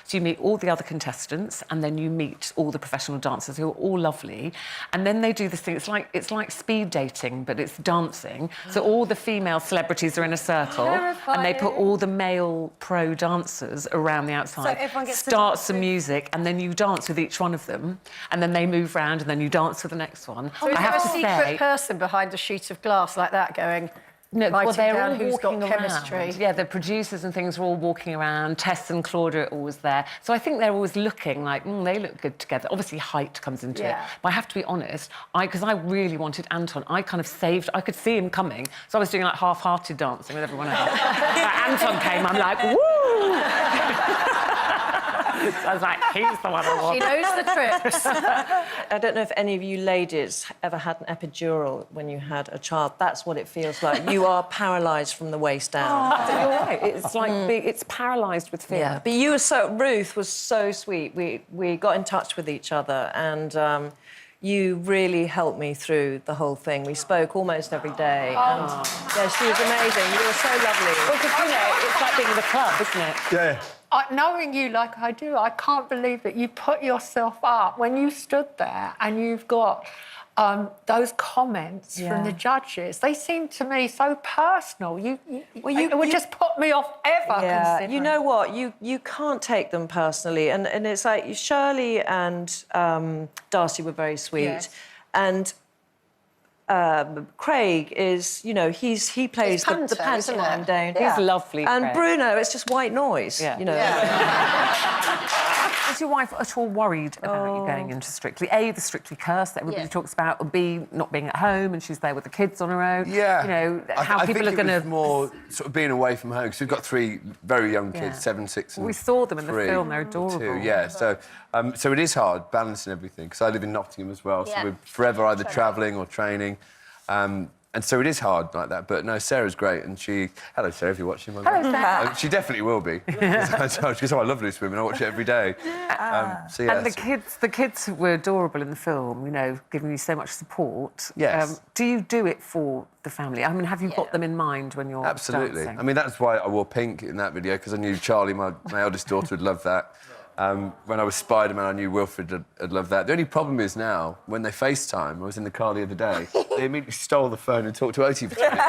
So you meet all the other contestants, and then you meet all the professional dancers who are all lovely. And then they do this thing, it's like speed dating, but it's dancing. So all the female celebrities are in a circle, and they put all the male pro dancers around the outside. So everyone gets start some music, and then you dance with each one of them, and then they move round, and then you dance with the next one. So is there a secret person behind a sheet of glass like that going... No, well, they're all who's got walking chemistry. around. Yeah, the producers and things are all walking around. Tess and Claudia are always there. So I think they're always looking like, they look good together. Obviously, height comes into it. But I have to be honest, because I really wanted Anton, I kind of saved... I could see him coming, so I was doing, like, half-hearted dancing with everyone else. Anton came, I'm like, woo! I was like, he's the one I want. She knows the tricks. I don't know if any of you ladies ever had an epidural when you had a child. That's what it feels like. You are paralysed from the waist down. Oh, you're right. It's like it's paralysed with fear. Yeah, but you were so... Ruth was so sweet. We got in touch with each other, and you really helped me through the whole thing. We spoke almost every day. And, yeah, she was amazing. You were so lovely. Well, because, it's like being in the club, isn't it? Yeah. Knowing you like I do, I can't believe that you put yourself up when you stood there and you've got those comments from the judges. They seem to me so personal. It would just put me off ever. Yeah, you know what? You can't take them personally, and it's like Shirley and Darcy were very sweet, and Craig is, he plays the pantomime down. He's lovely, and Craig. Bruno, it's just white noise. Is your wife at all worried about you going into Strictly? A, the Strictly curse that everybody talks about, or B, not being at home and she's there with the kids on her own. Yeah. How people are going to... more sort of being away from home, because we've got 3 very young kids, 7, 6 and We saw them in the 3, film, they're adorable. 2, yeah. So it is hard balancing everything, because I live in Nottingham as well, so we're forever either travelling or training. And so it is hard like that, but no, Sarah's great, and she... Hello, Sarah, if you're watching. Hello, Sarah. She definitely will be. She goes, I love Loose Women, I watch it every day. So, yeah, and the kids were adorable in the film, giving you so much support. Yes. Do you do it for the family? I mean, have you got them in mind when you're Absolutely. dancing? I mean, that's why I wore pink in that video, because I knew Charlie, my eldest daughter, would love that. When I was Spider-Man, I knew Wilfred would love that. The only problem is now, when they FaceTime, I was in the car the other day, they immediately stole the phone and talked to Oti for 10 minutes.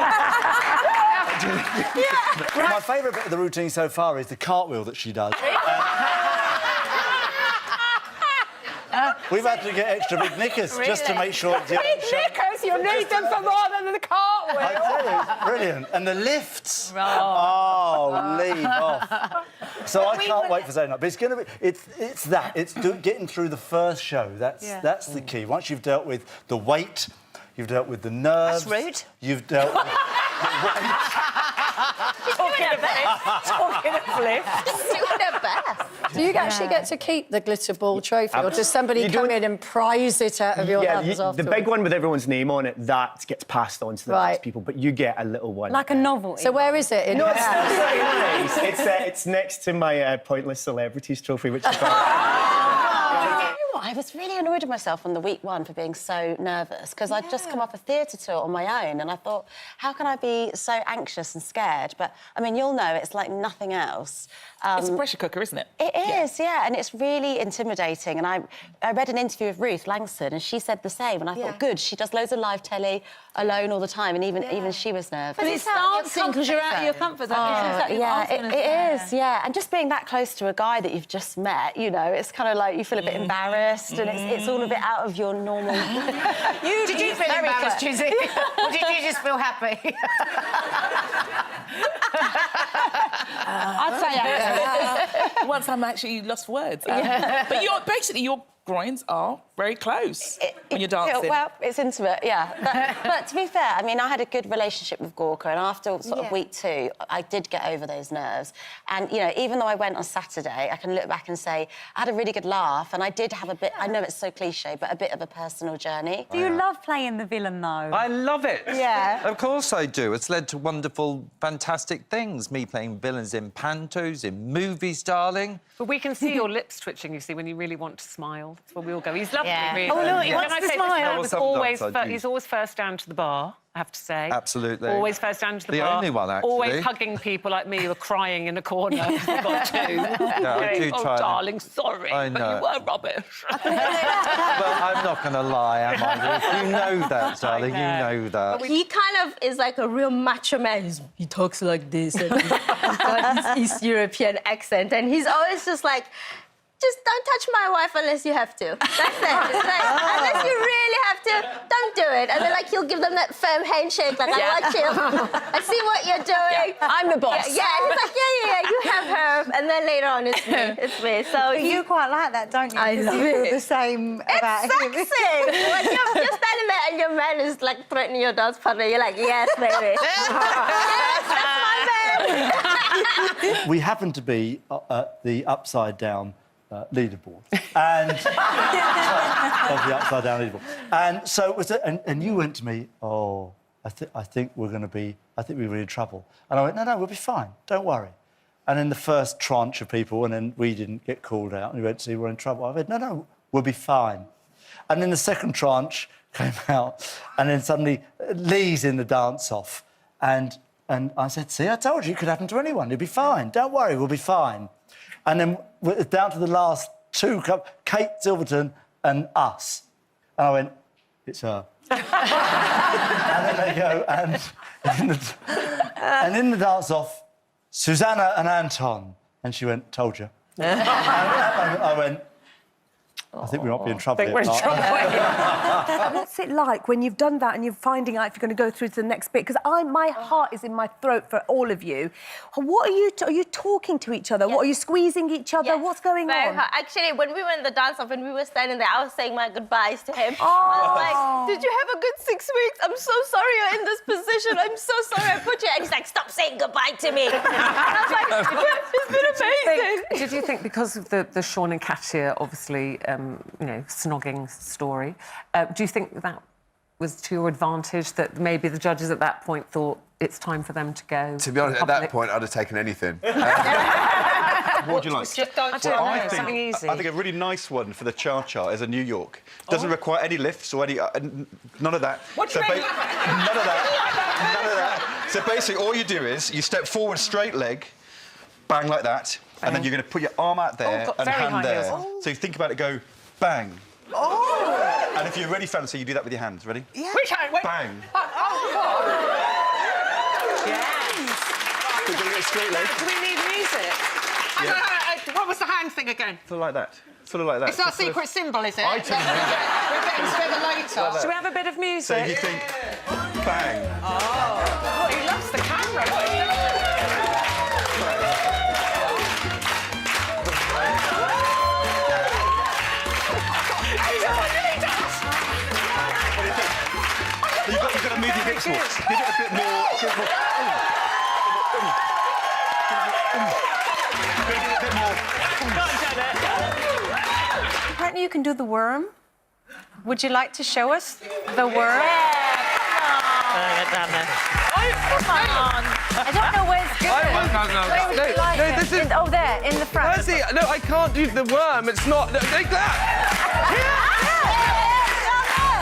My favourite bit of the routine so far is the cartwheel that she does. We've had to get extra big knickers just to make sure... Big knickers? You need them for more than the cartwheel. I tell you, it's brilliant. And the lifts. Oh, leave off. So I can't wait for Zainab. But it's going to be... It's getting through the first show. That's the key. Once you've dealt with the weight, you've dealt with the nerves... That's rude. You've dealt with... Talking of lifts. Do you actually get to keep the glitter ball trophy, or does somebody come in and prize it out of your hands afterwards? The big one with everyone's name on it, that gets passed on to the next people, but you get a little one. Like a novelty. So where is it? No, it's still very nice. It's next to my Pointless Celebrities trophy, which is... I was really annoyed with myself on the week 1 for being so nervous, because I'd just come off a theatre tour on my own, and I thought, how can I be so anxious and scared? But, I mean, you'll know it's like nothing else. It's a pressure cooker, isn't it? It is, yeah, and it's really intimidating. And I read an interview with Ruth Langston, and she said the same, and I thought, good, she does loads of live telly alone all the time, and even she was nervous. But it's dancing because you're out of your comfort zone. It is, yeah. And just being that close to a guy that you've just met, it's kind of like you feel a bit embarrassed, and it's all a bit out of your normal... Did you feel embarrassed, Chizzy? Or did you just feel happy? I'd say once I'm actually lost for words. But your groins are very close when you're dancing. Well, it's intimate, yeah. But to be fair, I mean, I had a good relationship with Gorka, and after sort of week 2, I did get over those nerves. And, even though I went on Saturday, I can look back and say I had a really good laugh, and I did have a bit, I know it's so cliche, but a bit of a personal journey. Do you love playing the villain, though? I love it. Yeah. Of course I do. It's led to wonderful, fantastic things. Me playing villains in pantos, in movies, darling. But we can see your lips twitching, you see, when you really want to smile. That's when we all go, he's lovely, really. Oh, look, he wants I say this, he's always first down to the bar, I have to say. Absolutely. Always first down to the bar. The only one, actually. Always hugging people like me who are crying in a corner. You've got two. Yeah, I do try. Oh, darling, sorry, I but know. you were rubbish. But I'm not going to lie, am I, Ruth? You know that, darling. You know that. He kind of is like a real macho man. He talks like this, and he's got his East European accent, and he's always just like, just don't touch my wife unless you have to. That's it. It's like, unless you really have to, don't do it. And then, like, he'll give them that firm handshake, like, I watch you, I see what you're doing. Yeah, I'm the boss. Yeah, he's like, yeah, you have her. And then later on, it's me. So you quite like that, don't you? I love it. The same about him. It's sexy. When you're standing there and your man is, like, threatening your dance partner, you're like, yes, baby. Yes, that's my man. We happen to be at the upside-down leaderboard, and of the upside-down leaderboard, and so it was. And you went to me, oh, I think we're in trouble, and I went, no, we'll be fine, don't worry. And then the first tranche of people, and then we didn't get called out, and we went to see we're in trouble. I went, no, we'll be fine. And then the second tranche came out, and then suddenly Lee's in the dance-off, and I said, see, I told you it could happen to anyone. You'll be fine. Don't worry, we'll be fine. And then we're down to the last two, Kate Silverton and us. And I went, it's her. And then they go, and in the dance-off, Susannah and Anton. And she went, told you. And I went, I think we might be in trouble. What's it like when you've done that and you're finding out if you're going to go through to the next bit? Because my heart is in my throat for all of you. What are you talking to each other? Yes. What are you squeezing each other? Yes. What's going on? Actually, when we were in the dance-off and we were standing there, I was saying my goodbyes to him. I was like, did you have a good 6 weeks? I'm so sorry you're in this position. I'm so sorry I put you. And he's like, stop saying goodbye to me. And I was like, it's been amazing. Did you think because of the Sean and Katia, obviously, snogging story, do you think that was to your advantage, that maybe the judges at that point thought it's time for them to go? To be honest, at that point, I'd have taken anything. What would you like? Just don't something easy. I think a really nice one for the cha-cha is a New York. Doesn't require any lifts or any... none of that. What do you mean? None of that. So basically, all you do is you step forward, straight leg, bang like that, and then you're going to put your arm out there and hand there. So you think about it, go bang. Oh! And if you're really fancy, you do that with your hands. Ready? Yeah. Which hand? Wait. Bang. Yes. Do a straight leg. Do we need music? What was the hand thing again? Sort of like that. Sort of like that. It's not a secret symbol, is it? I tell you that. We're getting together later. Should we have a bit of music? So you think, bang. Oh, he loves the camera. What is that? You've got to move your hips more. Give it a bit more. Give it a bit more. Apparently you can do the worm. Would you like to show us the worm? Come on. I don't know where it's good. No, this is... Oh, there, in the front. Percy, no, I can't do the worm. It's not... Like that.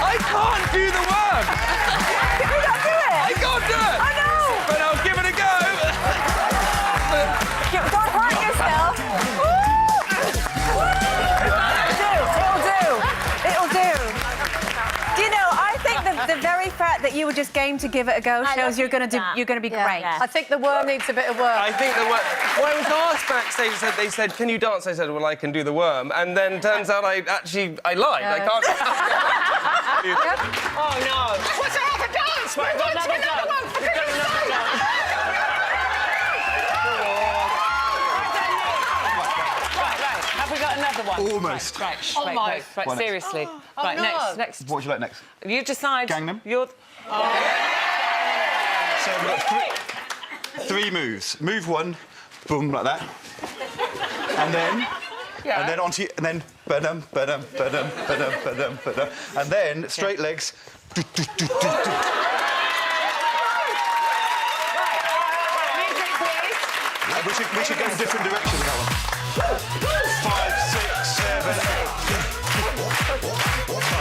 I can't do the worm. Can you not do it? I can't do it. I know. But I'll give it a go. Don't hurt yourself. It'll do. Do you know, I think the very fact that you were just game to give it a go shows you're going to be great. Yeah. I think the worm needs a bit of work. I think the worm... Well, I was asked backstage, they said, can you dance? I said, well, I can do the worm. And then turns out I lied. I can't... Oh, no. What's another dance? We've got another one. We've got another dance. Right. Have we got another one? Almost. Right, Almost. right, seriously. Right, no. next. What would you like next? You decide. Gangnam? You're... So we've got three moves. Move one, boom, like that. And then... Yeah. And then onto... And then... Ba-dum, ba-dum, ba-dum, ba-dum, ba-dum, ba-dum. And then straight legs. We should go in different directions with that one. 5, 6, 7,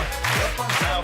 8. Now.